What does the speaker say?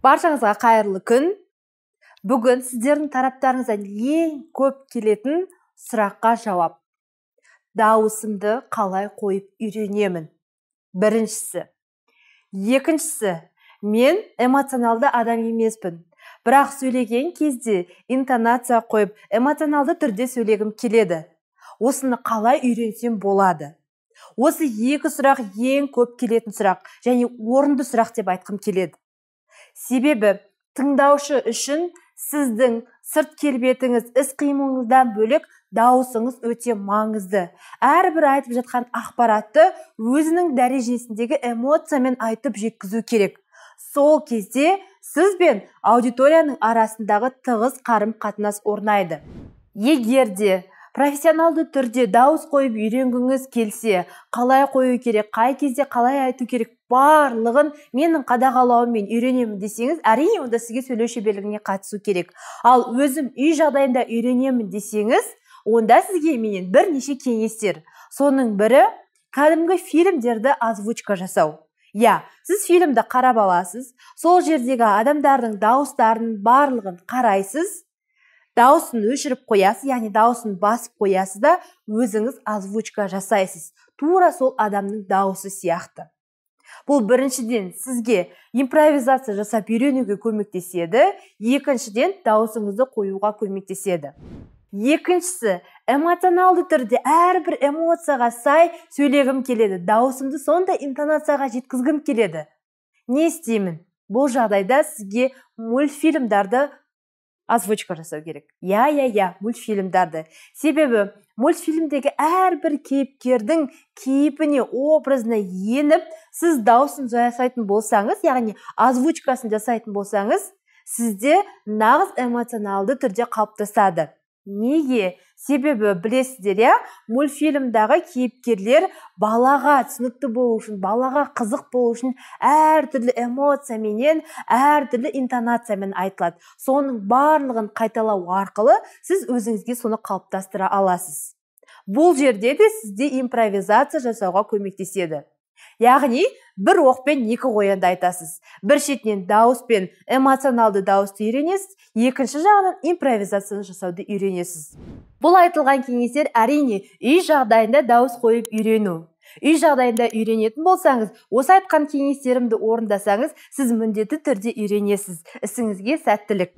Баршаңызға қайырлы күн. Бүгін сіздердің тараптарыңыздан ең көп келетін сұраққа жауап. Дауысымды қалай қойып үйренемін? Біріншісі. Екіншісі, мен эмоционалды адам емеспін. Бірақ сөйлеген кезде интонация қойып, эмоционалды түрде сөйлегім келеді. Осыны қалай үйренсем болады? Осы екі сұрақ ең көп келетін сұрақ және орынды сұрақ деп айтқым келеді. Себебі тыңдаушы үшін сіздің сырт келбетіңіз, іс-қимылыңыздан бөлек дауысыңыз өте маңызды. Әрбір айтып жатқан ақпаратты өзінің дәрежесіндегі эмоциямен айтып жеткізу керек. Сол кезде сіз бен аудиторияның арасындағы тығыз қарым-қатынас орнайды. Егер де профессионалды түрде дауыс қойып үйренгіңіз келсе, қалай қою керек, қай кезде қалай айту керек, барлығын менің қадағалауыммен үйренемін десеңіз, әрине онда сізге сөйлеу шеберлігіне қатысу керек. Ал өзім үй жағдайында үйренемін десеңіз, онда сізге менен бірнеше кеңестер. Соның бірі кәдімгі фильмдерді озвучка жасау. Сіз фильмді қарап аласыз, сол жердегі адамдардың дауыстарының барлығын қарайсыз, дауысын өшіріп қоясыз, яғни дауысын басып қоясыз да өзіңіз озвучка жасайсыз. Тура сол адамның дауысы сияқты. Бұл біріншіден сізге импровизация жасап үйренуге көмектеседі, екіншіден дауысыңызды қоюға көмектеседі. Екіншісі, эмоционалды түрде әрбір эмоцияға сай сөйлегім келеді. Дауысымды сондай интонацияға жеткізгім келеді. Не істеймін? Бұл жағдайда сізге мультфильмдарды озвучка жасау керек. Мультфильмдарды. Себебі мультфильмдегі әрбір кейіпкердің кейпіне, образына еніп, сіз дауысын жасайтын болсаңыз, яғни озвучкасын жасайтын болсаңыз, сізде нағыз эмоционалды түрде қалыптасады. Неге? Себебі білесіздер, мультфильмдағы кейіпкерлер балаға түсінікті болу үшін, балаға қызық болу үшін әртүрлі эмоциямен, әртүрлі интонациямен айтылады. Соның барлығын қайталау арқылы сіз өзіңізге соны қалыптастыра аласыз. Бұл жерде де сізде импровизация жасауға көмектеседі. Яғни, бір оқпен екі қоянды айтасыз. Бір шетінен дауыс пен эмоционалды дауысты үйренесіз, екінші жағынан импровизацияны жасауды үйренесіз. Бұл айтылған кеңестер әрине үй жағдайында дауыс қойып үйрену. Үй жағдайында үйренетін болсаңыз, осы айтқан кеңестерімді орындасаңыз, сіз міндетті түрде үйренесіз. Ісіңізге сәттілік.